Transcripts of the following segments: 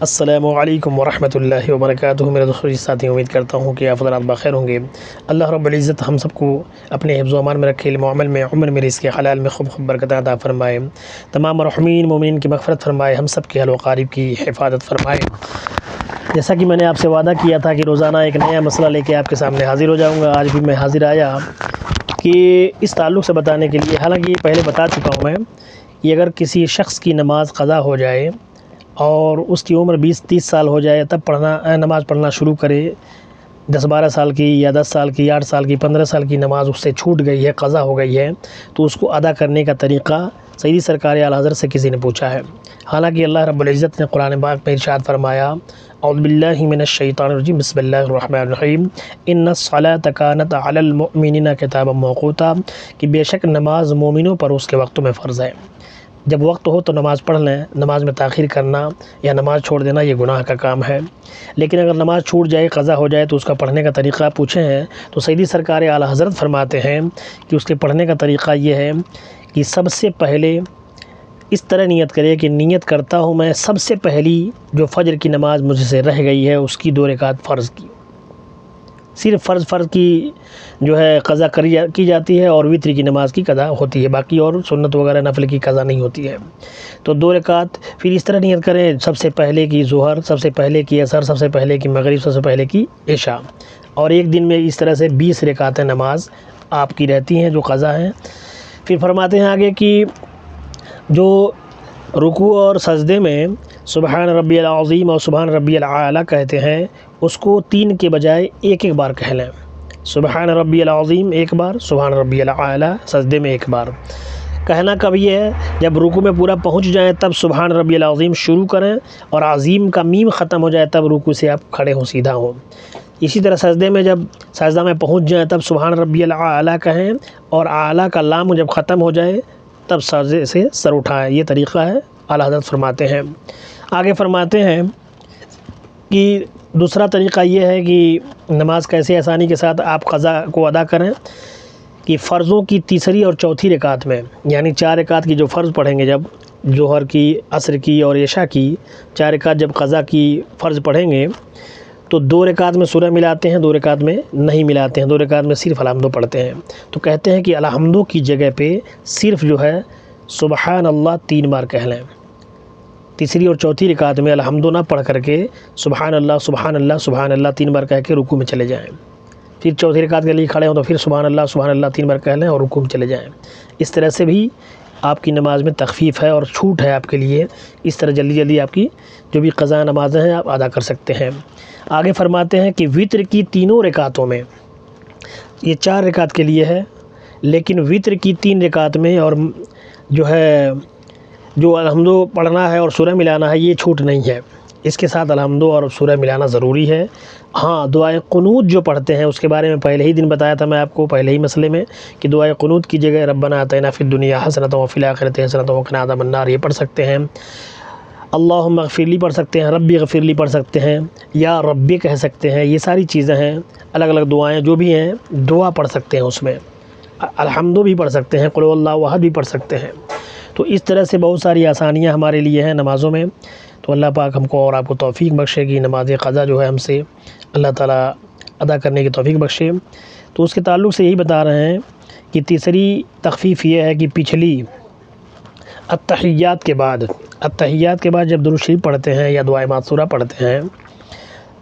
السلام علیکم ورحمۃ اللہ وبرکاتہ۔ میرے دوستوں ساتھی، امید کرتا ہوں کہ آپ حضرات بخیر ہوں گے۔ اللہ رب العزت ہم سب کو اپنے حفظ و امان میں رکھے، علم و عمل میں، عمر میں، رزق حلال میں خوب خوب برکت عطا فرمائے، تمام مرحومین مومنین کی مغفرت فرمائے، ہم سب کے اہل و اقارب کی حفاظت فرمائے۔ جیسا کہ میں نے آپ سے وعدہ کیا تھا کہ روزانہ ایک نیا مسئلہ لے کے آپ کے سامنے حاضر ہو جاؤں گا، آج بھی میں حاضر آیا کہ اس تعلق سے بتانے کے لیے، حالانکہ پہلے بتا چکا ہوں میں کہ اگر کسی شخص کی نماز قضا ہو جائے اور اس کی عمر 20-30 سال ہو جائے تب نماز پڑھنا شروع کرے، 10-12 سال کی یا 10 سال کی، 8 سال کی، 15 سال کی نماز اس سے چھوٹ گئی ہے، قضا ہو گئی ہے، تو اس کو ادا کرنے کا طریقہ سیدی سرکار اعلیٰ حضرت سے کسی نے پوچھا ہے۔ حالانکہ اللہ رب العزت نے قرآن پاک میں ارشاد فرمایا، اعوذ باللہ من الشیطان الرجیم، بسم اللہ الرحمن الرحیم، ان الصلاۃ کانت علی المؤمنین کتابا موقوتا، کہ بے شک نماز مومنوں پر اس کے وقتوں میں فرض ہے۔ جب وقت ہو تو نماز پڑھ لیں، نماز میں تاخیر کرنا یا نماز چھوڑ دینا یہ گناہ کا کام ہے۔ لیکن اگر نماز چھوٹ جائے، قضا ہو جائے، تو اس کا پڑھنے کا طریقہ پوچھے ہیں تو سیدی سرکار اعلیٰ حضرت فرماتے ہیں کہ اس کے پڑھنے کا طریقہ یہ ہے کہ سب سے پہلے اس طرح نیت کرے کہ نیت کرتا ہوں میں سب سے پہلی جو فجر کی نماز مجھ سے رہ گئی ہے اس کی 2 رکعت فرض کی، صرف فرض کی جو ہے قضا کی جاتی ہے، اور وتر کی نماز کی قضا ہوتی ہے، باقی اور سنت وغیرہ نفل کی قضا نہیں ہوتی ہے۔ تو 2 رکعت پھر اس طرح نیت کریں، سب سے پہلے کی ظہر، سب سے پہلے کی عصر، سب سے پہلے کی مغرب، سب سے پہلے کی عشاء، اور ایک دن میں اس طرح سے 20 رکعتیں نماز آپ کی رہتی ہیں جو قضا ہیں۔ پھر فرماتے ہیں آگے کہ جو رکوع اور سجدے میں سبحان ربی العظیم اور سبحان ربی الاعلیٰ کہتے ہیں، اس کو 3 کے بجائے ایک بار کہہ لیں۔ سبحان ربی العظیم ایک بار، سبحان ربی الاعلیٰ سجدے میں ایک بار۔ کہنا کب یہ ہے؟ جب رکوع میں پورا پہنچ جائیں تب سبحان ربی العظیم شروع کریں، اور عظیم کا میم ختم ہو جائے تب رکوع سے آپ کھڑے ہوں، سیدھا ہوں۔ اسی طرح سجدے میں جب سجدہ میں پہنچ جائیں تب سبحان ربی الاعلیٰ کہیں، اور اعلیٰ کا لام جب ختم ہو جائے تب سجدے سے سر اٹھائیں۔ یہ طریقہ ہے، اعلیٰ حضرت فرماتے ہیں۔ آگے فرماتے ہیں کہ دوسرا طریقہ یہ ہے کہ نماز کیسے آسانی کے ساتھ آپ قضا کو ادا کریں کہ فرضوں کی تیسری اور چوتھی رکعت میں، یعنی 4 رکعت کی جو فرض پڑھیں گے، جب ظہر کی، عصر کی اور عشاء کی 4 رکعت جب قضا کی فرض پڑھیں گے تو 2 رکعت میں سورہ ملاتے ہیں، 2 رکعت میں نہیں ملاتے ہیں، 2 رکعت میں صرف الحمدو پڑھتے ہیں۔ تو کہتے ہیں کہ الحمدو کی جگہ پہ صرف جو ہے سبحان اللہ 3 بار کہہ لیں۔ تیسری اور چوتھی رکعت میں الحمدو نہ پڑھ کر کے سبحان اللہ سبحان اللہ سبحان اللہ 3 بار کہہ کے رکوع میں چلے جائیں۔ پھر چوتھی رکعت کے لیے کھڑے ہوں تو پھر سبحان اللہ 3 بار کہہ لیں اور رکوع میں چلے جائیں۔ اس طرح سے بھی آپ کی نماز میں تخفیف ہے اور چھوٹ ہے آپ کے لیے، اس طرح جلدی جلدی آپ کی جو بھی قضا نمازیں ہیں آپ ادا کر سکتے ہیں۔ آگے فرماتے ہیں کہ وتر کی 3 رکعتوں میں، یہ 4 رکعت کے لیے ہے، لیکن وتر کی 3 رکعت میں اور جو ہے جو الحمدو پڑھنا ہے اور سورہ ملانا ہے یہ چھوٹ نہیں ہے، اس کے ساتھ الحمدو اور سورہ ملانا ضروری ہے۔ ہاں، دعائے قنوت جو پڑھتے ہیں اس کے بارے میں پہلے ہی دن بتایا تھا میں آپ کو، پہلے ہی مسئلے میں، کہ دعائے قنوت کی جگہ ربنا آتینا فی الدنیا حسنۃ وفی الآخرۃ حسنۃ وقنا عذاب النار یہ پڑھ سکتے ہیں۔ اللہم اغفر لی پڑھ سکتے ہیں، ربی اغفر لی پڑھ سکتے ہیں، یا ربی کہہ سکتے ہیں، یہ ساری چیزیں ہیں، الگ الگ دعائیں جو بھی ہیں دعا پڑھ سکتے ہیں، اس میں الحمدو بھی پڑھ سکتے ہیں، قل هو اللہ احد بھی پڑھ سکتے ہیں۔ تو اس طرح سے بہت ساری آسانیاں ہمارے لیے ہیں نمازوں میں، تو اللہ پاک ہم کو اور آپ کو توفیق بخشے کہ نماز قضا جو ہے ہم سے اللہ تعالیٰ ادا کرنے کی توفیق بخشے۔ تو اس کے تعلق سے یہی بتا رہے ہیں کہ تیسری تخفیف یہ ہے کہ پچھلی التحیات کے بعد جب درود شریف پڑھتے ہیں یا دعائے معصورہ پڑھتے ہیں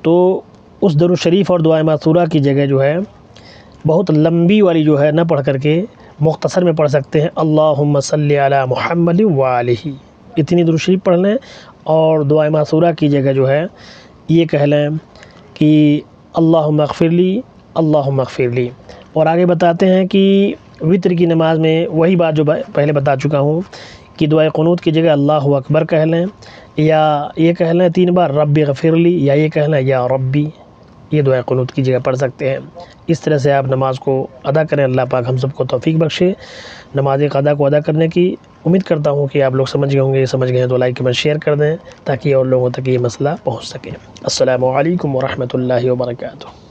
تو اس درود شریف اور دعائے معصورہ کی جگہ جو ہے بہت لمبی والی جو ہے نہ پڑھ کر کے مختصر میں پڑھ سکتے ہیں، اللہم صلی علی محمد وآلہ، اتنی درود شریف پڑھ لیں، اور دعائے معصورہ کی جگہ جو ہے یہ کہہ لیں کہ اللہم اغفر لی۔ اور آگے بتاتے ہیں کہ وتر کی نماز میں وہی بات جو پہلے بتا چکا ہوں کہ دعائے قنوت کی جگہ اللہ اکبر کہہ لیں، یا یہ کہہ لیں 3 بار رب اغفر لی، یا یہ کہہ لیں یا ربی، یہ دعائے قنوت کی جگہ پڑھ سکتے ہیں۔ اس طرح سے آپ نماز کو ادا کریں، اللہ پاک ہم سب کو توفیق بخشے نماز قضا کو ادا کرنے کی۔ امید کرتا ہوں کہ آپ لوگ سمجھ گئے ہوں گے، سمجھ گئے ہیں تو لائک کمنٹ شیئر کر دیں تاکہ اور لوگوں تک یہ مسئلہ پہنچ سکے۔ السلام علیکم ورحمۃ اللہ وبرکاتہ۔